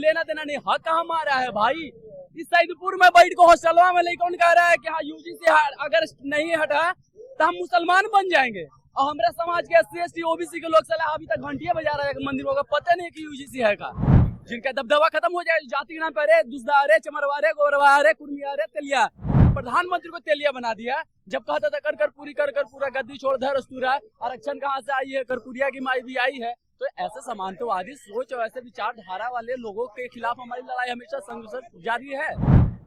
लेना देना नहीं, हक हमारा है भाई। इस सईदपुर में बैठ को हॉस्टलवा में लेकर कह रहा है कि हाँ यूजीसी अगर नहीं हटा तो हम मुसलमान बन जाएंगे, और हमारे समाज के SC ST OBC के लोग साला अभी तक घंटिया बजा रहे हैं मंदिरों का, पता नहीं कि यूजीसी है का। जिनका दबदबा खत्म हो जाए, जाति के नाम पे रे दुसदा रे चमरवा रे गोरवा रे कुर्मिया रे तेलिया, प्रधानमंत्री को तेलिया बना दिया। जब कहता था कर पूरी कर पूरा गद्दी छोड़ धर अस्तूरा, आरक्षण कहाँ से आई है, करपुरिया की माई भी आई है। तो ऐसे समानतावादी सोच और ऐसे विचारधारा वाले लोगों के खिलाफ हमारी लड़ाई हमेशा संघर्ष जारी है।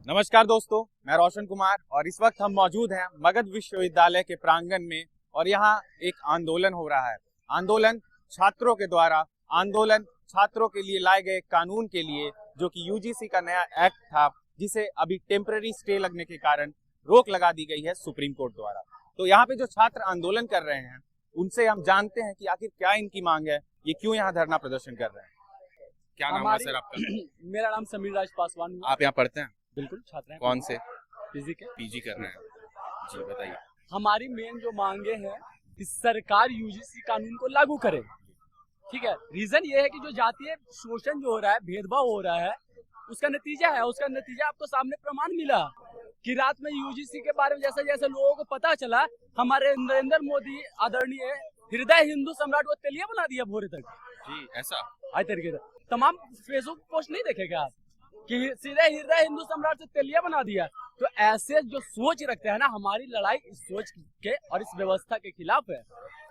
नमस्कार दोस्तों, मैं रोशन कुमार और इस वक्त हम मौजूद हैं मगध विश्वविद्यालय के प्रांगण में, और यहाँ एक आंदोलन हो रहा है। आंदोलन छात्रों के द्वारा, आंदोलन छात्रों के लिए लाए गए कानून के लिए, जो कि यूजीसी का नया एक्ट था, जिसे अभी टेम्पररी स्टे लगने के कारण रोक लगा दी गई है सुप्रीम कोर्ट द्वारा। तो यहाँ पे जो छात्र आंदोलन कर रहे हैं उनसे हम जानते हैं कि आखिर क्या इनकी मांग है, ये क्यों यहाँ धरना प्रदर्शन कर रहे हैं। क्या नाम है सर आपका? मेरा नाम समीर राज पासवान। आप यहाँ पढ़ते हैं? बिल्कुल, छात्र हैं। कौन से? पीजी कर रहे हैं। जी बताइए। हमारी मेन जो मांगे हैं कि सरकार यूजीसी कानून को लागू करे। ठीक है, रीजन ये है कि जो जातीय शोषण जो हो रहा है, भेदभाव हो रहा है, उसका नतीजा है। उसका नतीजा आपको सामने प्रमाण मिला कि रात में यूजीसी के बारे में जैसे जैसे लोगों को पता चला, हमारे नरेंद्र मोदी आदरणीय हृदय हिंदू सम्राट को तेलिया बना दिया भोरे तक। जी ऐसा आई तरीके से तमाम फेसबुक पोस्ट नहीं देखेगा आप कि सीधे हृदय हिंदू सम्राट से तेलिया बना दिया। तो ऐसे जो सोच रखते हैं ना, हमारी लड़ाई इस सोच के और इस व्यवस्था के खिलाफ है।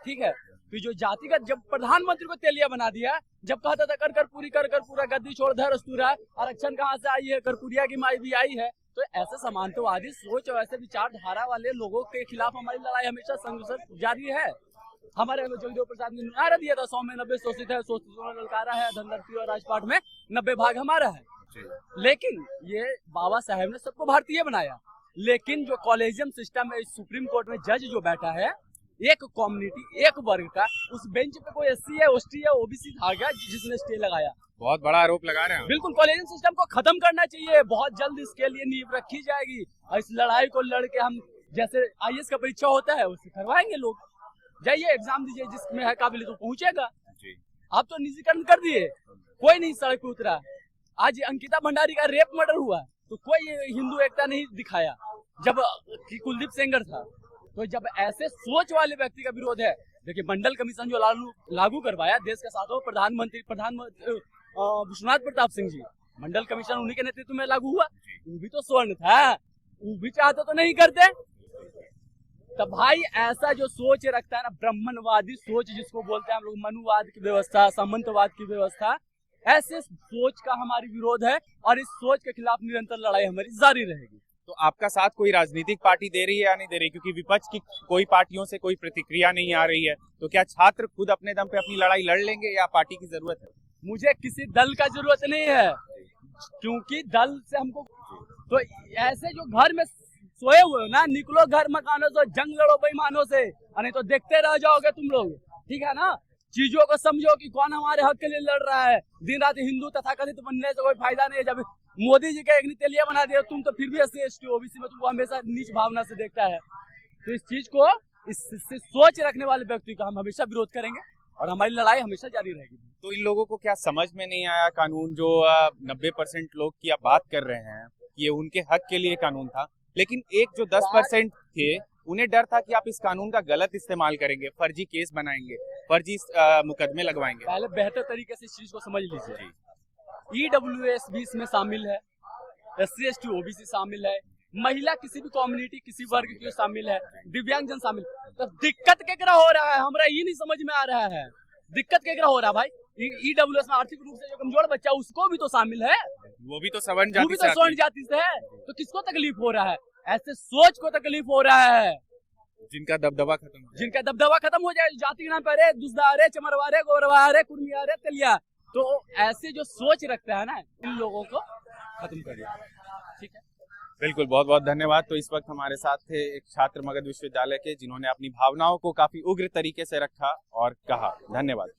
ठीक है, तो जो जातिगत, जब प्रधानमंत्री को तेलिया बना दिया, जब कहता था कर पूरी कर पूरा गद्दी छोड़ धर अस्तूरा, आरक्षण कहाँ से आई है, करपुरिया की माई भी आई है। तो ऐसे समानतावादी सोच और ऐसे विचारधारा वाले लोगों के खिलाफ हमारी लड़ाई हमेशा संघर्ष जारी है। हमारे जगदेव प्रसाद ने नारा दिया था 100 में 90 शोषित है, शोषितों ने ललकारा है, धनलक्ष्मी और राजपाट में 90 भाग हमारा है। लेकिन ये बाबा साहेब ने सबको भारतीय बनाया। लेकिन जो कॉलेजियम सिस्टम है, सुप्रीम कोर्ट में जज जो बैठा है, एक कम्युनिटी, एक वर्ग का, उस बेंच पे कोई SC है, ST है, OBC आ गया जिसने स्टे लगाया। बहुत बड़ा आरोप लगा रहे हैं। बिल्कुल, कॉलेजियम सिस्टम को खत्म करना चाहिए। बहुत जल्द इसके लिए नींव रखी जाएगी और इस लड़ाई को लड़के हम, जैसे IAS का परीक्षा होता है उसे करवाएंगे। लोग जाइए एग्जाम दीजिए, जिसमें है काबिल तो पहुंचेगा। आप तो निजीकरण कर दिए, कोई नहीं सड़क पे उतरा। आज अंकिता भंडारी का रेप मर्डर हुआ तो कोई हिंदू एकता नहीं दिखाया जब कुलदीप सेंगर था। तो जब ऐसे सोच वाले व्यक्ति का विरोध है, देखिए मंडल कमीशन जो लागू करवाया देश के साथ, प्रधानमंत्री विश्वनाथ प्रताप सिंह जी, मंडल कमीशन उन्हीं के नेतृत्व में लागू हुआ। वो भी तो स्वर्ण था, वो भी चाहते तो नहीं करते। तो भाई ऐसा जो सोच रखता है ना, ब्राह्मणवादी सोच जिसको बोलते हैं हम लोग, मनुवाद की व्यवस्था, सामंतवाद की व्यवस्था, ऐसे सोच का हमारी विरोध है और इस सोच के खिलाफ निरंतर लड़ाई हमारी जारी रहेगी। तो आपका साथ कोई राजनीतिक पार्टी दे रही है या नहीं दे रही? क्योंकि विपक्ष की कोई पार्टियों से कोई प्रतिक्रिया नहीं आ रही है, तो क्या छात्र खुद अपने दम पे अपनी लड़ाई लड़ लेंगे या पार्टी की जरूरत है? मुझे किसी दल का जरूरत नहीं है, क्योंकि दल से हमको, तो ऐसे जो घर में सोए हुए हो ना, निकलो घर मकानों से, जंग लड़ो बेईमानों से, नहीं तो देखते रह जाओगे तुम लोग। ठीक है ना, चीजों को समझो कि कौन हमारे हक के लिए लड़ रहा है। दिन रात हिंदू तथाकथित बनने से कोई फायदा नहीं है। जब मोदी जी का एक तेलिया बना दिया, तुम तो फिर भी SC ST OBC में तुमको हमेशा नीच भावना से देखता है। तो इस चीज को, इस सोच रखने वाले व्यक्ति का हम हमेशा विरोध करेंगे और हमारी लड़ाई हमेशा जारी रहेगी। तो इन लोगों को क्या समझ में नहीं आया कानून, जो 90% लोग की आप बात कर रहे हैं, ये उनके हक के लिए कानून था, लेकिन एक जो 10% थे उन्हें डर था कि आप इस कानून का गलत इस्तेमाल करेंगे, फर्जी केस बनाएंगे, फर्जी मुकदमे लगवाएंगे। पहले बेहतर तरीके से इस चीज को समझ लीजिए। EWS भी इसमें शामिल है, SC ST OBC शामिल है, महिला किसी भी कम्युनिटी, किसी वर्ग की शामिल है, दिव्यांगजन शामिल। तो दिक्कत केकरा हो रहा है, हमरा ये नहीं समझ में आ रहा है। दिक्कत केकरा हो रहा है भाई? EWS में आर्थिक रूप से जो कमजोर बच्चा, उसको भी तो शामिल है, वो भी तो सवर्ण जाति से है। तो किसको तकलीफ हो रहा है? ऐसे सोच को तकलीफ हो रहा है, जिनका दबदबा खत्म हो जाए, जाति के नाम पे रे दुसदा रे चमरवा रे गोरवा रे कुर्मिया रे तेलिया। तो ऐसे जो सोच रखता है ना, इन लोगों को खत्म कर दिया। ठीक है, बिल्कुल, बहुत बहुत धन्यवाद। तो इस वक्त हमारे साथ थे एक छात्र मगध विश्वविद्यालय के, जिन्होंने अपनी भावनाओं को काफी उग्र तरीके से रखा और कहा। धन्यवाद।